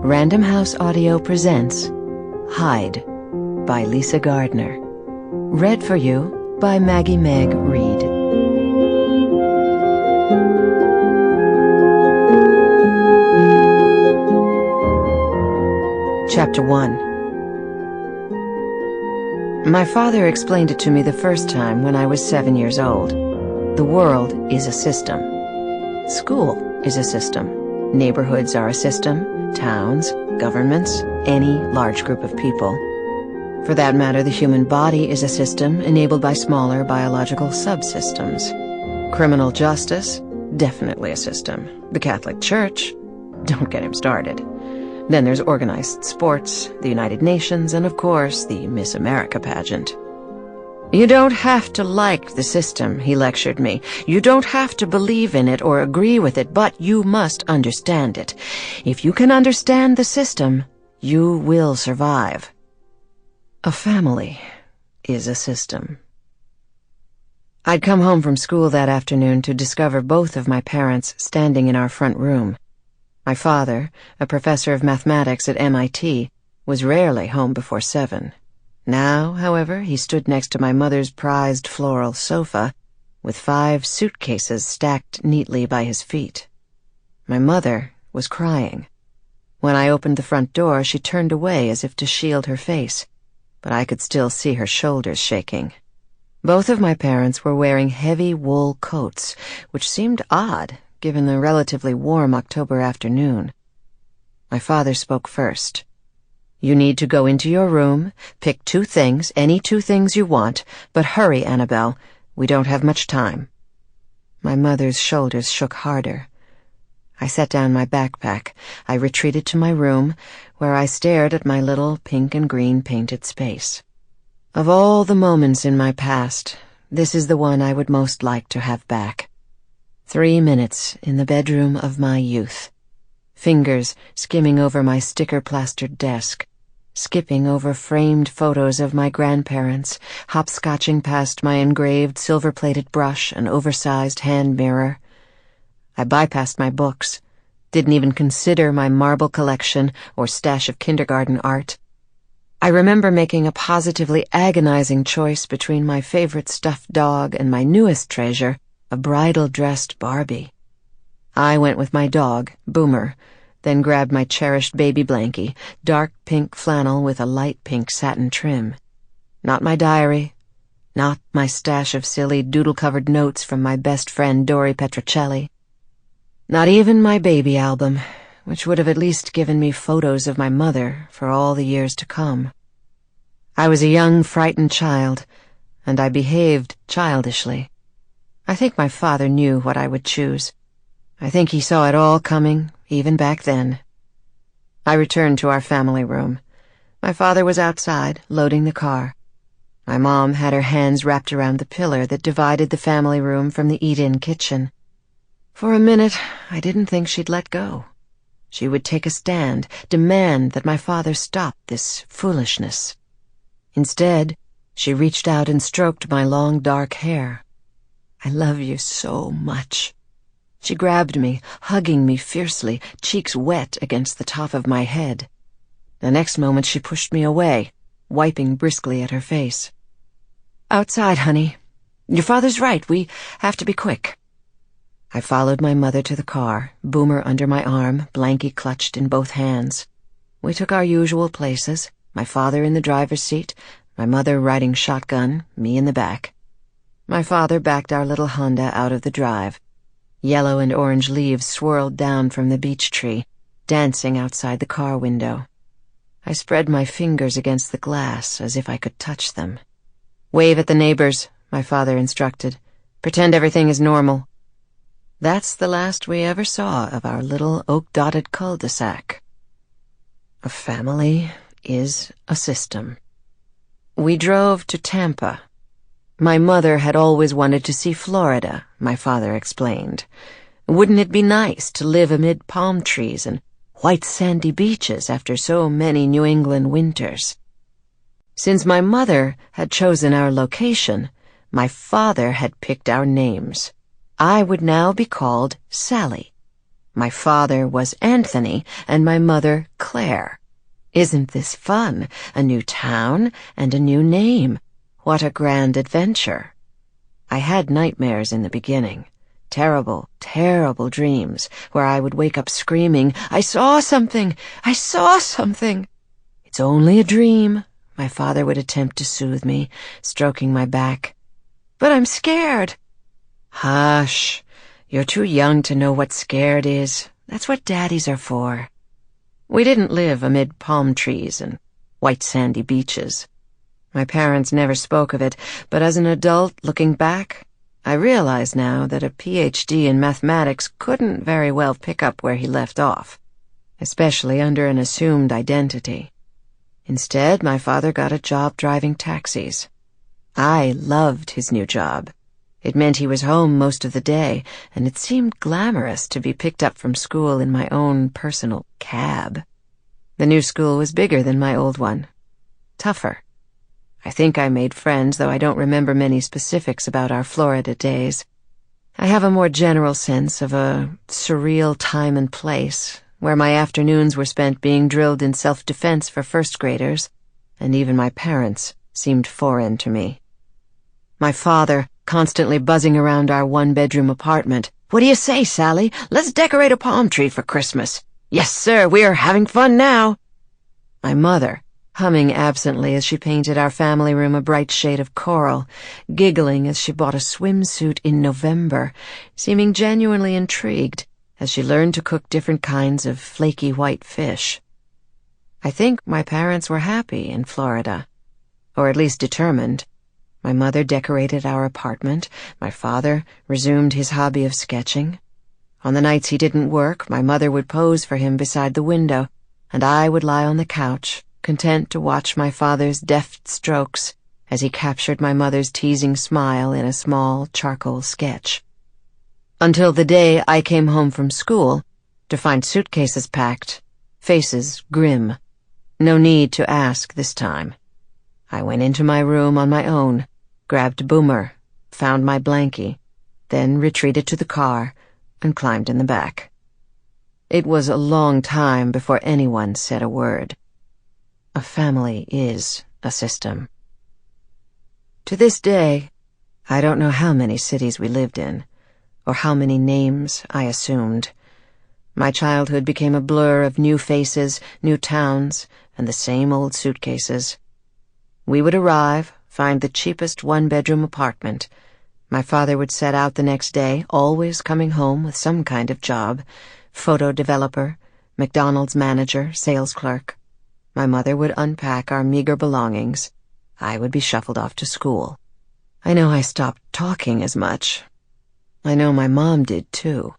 Random House Audio presents Hide by Lisa Gardner. Read for you by Maggie-Meg Reed. Chapter 1. My father explained it to me the first time when I was 7 years old. The world is a system. School is a system. Neighborhoods are a system. Towns, governments, any large group of people. For that matter, the human body is a system enabled by smaller biological subsystems. Criminal justice, definitely a system. The Catholic Church, don't get him started. Then there's organized sports, the United Nations, and of course, the Miss America pageant. You don't have to like the system, he lectured me. You don't have to believe in it or agree with it, but you must understand it. If you can understand the system, you will survive. A family is a system. I'd come home from school that afternoon to discover both of my parents standing in our front room. My father, a professor of mathematics at MIT, was rarely home before 7. Now, however, he stood next to my mother's prized floral sofa, with 5 suitcases stacked neatly by his feet. My mother was crying. When I opened the front door, she turned away as if to shield her face, but I could still see her shoulders shaking. Both of my parents were wearing heavy wool coats, which seemed odd, given the relatively warm October afternoon. My father spoke first. You need to go into your room, pick 2 things, any 2 things you want, but hurry, Annabelle. We don't have much time. My mother's shoulders shook harder. I set down my backpack. I retreated to my room, where I stared at my little pink and green painted space. Of all the moments in my past, this is the one I would most like to have back. 3 minutes in the bedroom of my youth. Fingers skimming over my sticker-plastered desk, skipping over framed photos of my grandparents, hopscotching past my engraved silver-plated brush and oversized hand mirror. I bypassed my books, didn't even consider my marble collection or stash of kindergarten art. I remember making a positively agonizing choice between my favorite stuffed dog and my newest treasure, a bridal-dressed Barbie. I went with my dog, Boomer, then grabbed my cherished baby blankie, dark pink flannel with a light pink satin trim. Not my diary, not my stash of silly doodle-covered notes from my best friend Dori Petrocelli. Not even my baby album, which would have at least given me photos of my mother for all the years to come. I was a young, frightened child, and I behaved childishly. I think my father knew what I would choose. I think he saw it all coming, even back then. I returned to our family room. My father was outside, loading the car. My mom had her hands wrapped around the pillar that divided the family room from the eat-in kitchen. For a minute, I didn't think she'd let go. She would take a stand, demand that my father stop this foolishness. Instead, she reached out and stroked my long, dark hair. I love you so much. She grabbed me, hugging me fiercely, cheeks wet against the top of my head. The next moment she pushed me away, wiping briskly at her face. Outside, honey. Your father's right. We have to be quick. I followed my mother to the car, Boomer under my arm, blankie clutched in both hands. We took our usual places, my father in the driver's seat, my mother riding shotgun, me in the back. My father backed our little Honda out of the drive. Yellow and orange leaves swirled down from the beech tree, dancing outside the car window. I spread my fingers against the glass as if I could touch them. Wave at the neighbors, my father instructed. Pretend everything is normal. That's the last we ever saw of our little oak-dotted cul-de-sac. A family is a system. We drove to Tampa. My mother had always wanted to see Florida, my father explained. Wouldn't it be nice to live amid palm trees and white sandy beaches after so many New England winters? Since my mother had chosen our location, my father had picked our names. I would now be called Sally. My father was Anthony, and my mother Claire. Isn't this fun? A new town and a new name. What a grand adventure. I had nightmares in the beginning. Terrible, terrible dreams, where I would wake up screaming, "I saw something! I saw something!" "It's only a dream," my father would attempt to soothe me, stroking my back. "But I'm scared." "Hush. You're too young to know what scared is. That's what daddies are for." We didn't live amid palm trees and white sandy beaches. My parents never spoke of it, but as an adult looking back, I realize now that a PhD in mathematics couldn't very well pick up where he left off, especially under an assumed identity. Instead, my father got a job driving taxis. I loved his new job. It meant he was home most of the day, and it seemed glamorous to be picked up from school in my own personal cab. The new school was bigger than my old one. Tougher. I think I made friends, though I don't remember many specifics about our Florida days. I have a more general sense of a surreal time and place, where my afternoons were spent being drilled in self-defense for first graders, and even my parents seemed foreign to me. My father, constantly buzzing around our one-bedroom apartment. "What do you say, Sally? Let's decorate a palm tree for Christmas." "Yes, sir, we're having fun now." My mother, humming absently as she painted our family room a bright shade of coral, giggling as she bought a swimsuit in November, seeming genuinely intrigued as she learned to cook different kinds of flaky white fish. I think my parents were happy in Florida, or at least determined. My mother decorated our apartment. My father resumed his hobby of sketching. On the nights he didn't work, my mother would pose for him beside the window, and I would lie on the couch, content to watch my father's deft strokes as he captured my mother's teasing smile in a small charcoal sketch. Until the day I came home from school to find suitcases packed, faces grim. No need to ask this time. I went into my room on my own, grabbed Boomer, found my blankie, then retreated to the car and climbed in the back. It was a long time before anyone said a word. A family is a system. To this day, I don't know how many cities we lived in, or how many names I assumed. My childhood became a blur of new faces, new towns, and the same old suitcases. We would arrive, find the cheapest one-bedroom apartment. My father would set out the next day, always coming home with some kind of job: photo developer, McDonald's manager, sales clerk. My mother would unpack our meager belongings. I would be shuffled off to school. I know I stopped talking as much. I know my mom did too.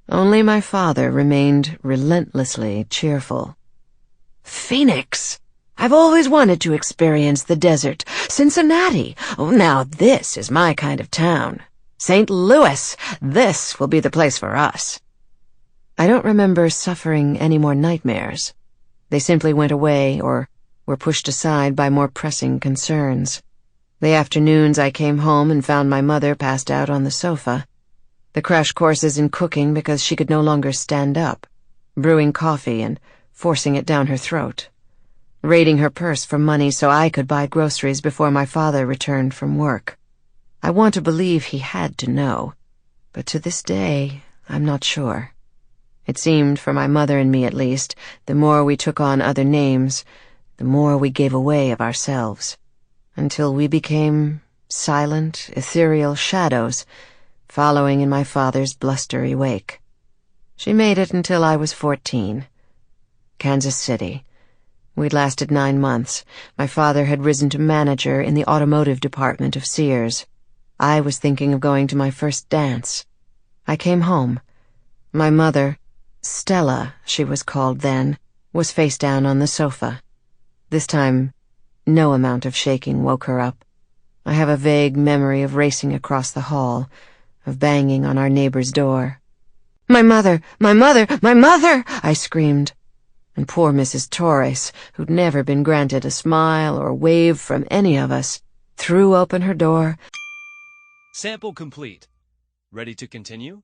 Only my father remained relentlessly cheerful. "Phoenix! I've always wanted to experience the desert. Cincinnati! Oh, now this is my kind of town. St. Louis! This will be the place for us." I don't remember suffering any more nightmares. They simply went away or were pushed aside by more pressing concerns. The afternoons I came home and found my mother passed out on the sofa. The crash courses in cooking because she could no longer stand up, brewing coffee and forcing it down her throat, raiding her purse for money so I could buy groceries before my father returned from work. I want to believe he had to know, but to this day, I'm not sure. It seemed, for my mother and me at least, the more we took on other names, the more we gave away of ourselves, until we became silent, ethereal shadows, following in my father's blustery wake. She made it until I was 14. Kansas City. We'd lasted 9 months. My father had risen to manager in the automotive department of Sears. I was thinking of going to my first dance. I came home. My mother, Stella, she was called then, was face down on the sofa. This time, no amount of shaking woke her up. I have a vague memory of racing across the hall, of banging on our neighbor's door. "My mother! My mother! My mother!" I screamed. And poor Mrs. Torres, who'd never been granted a smile or wave from any of us, threw open her door. Sample complete. Ready to continue?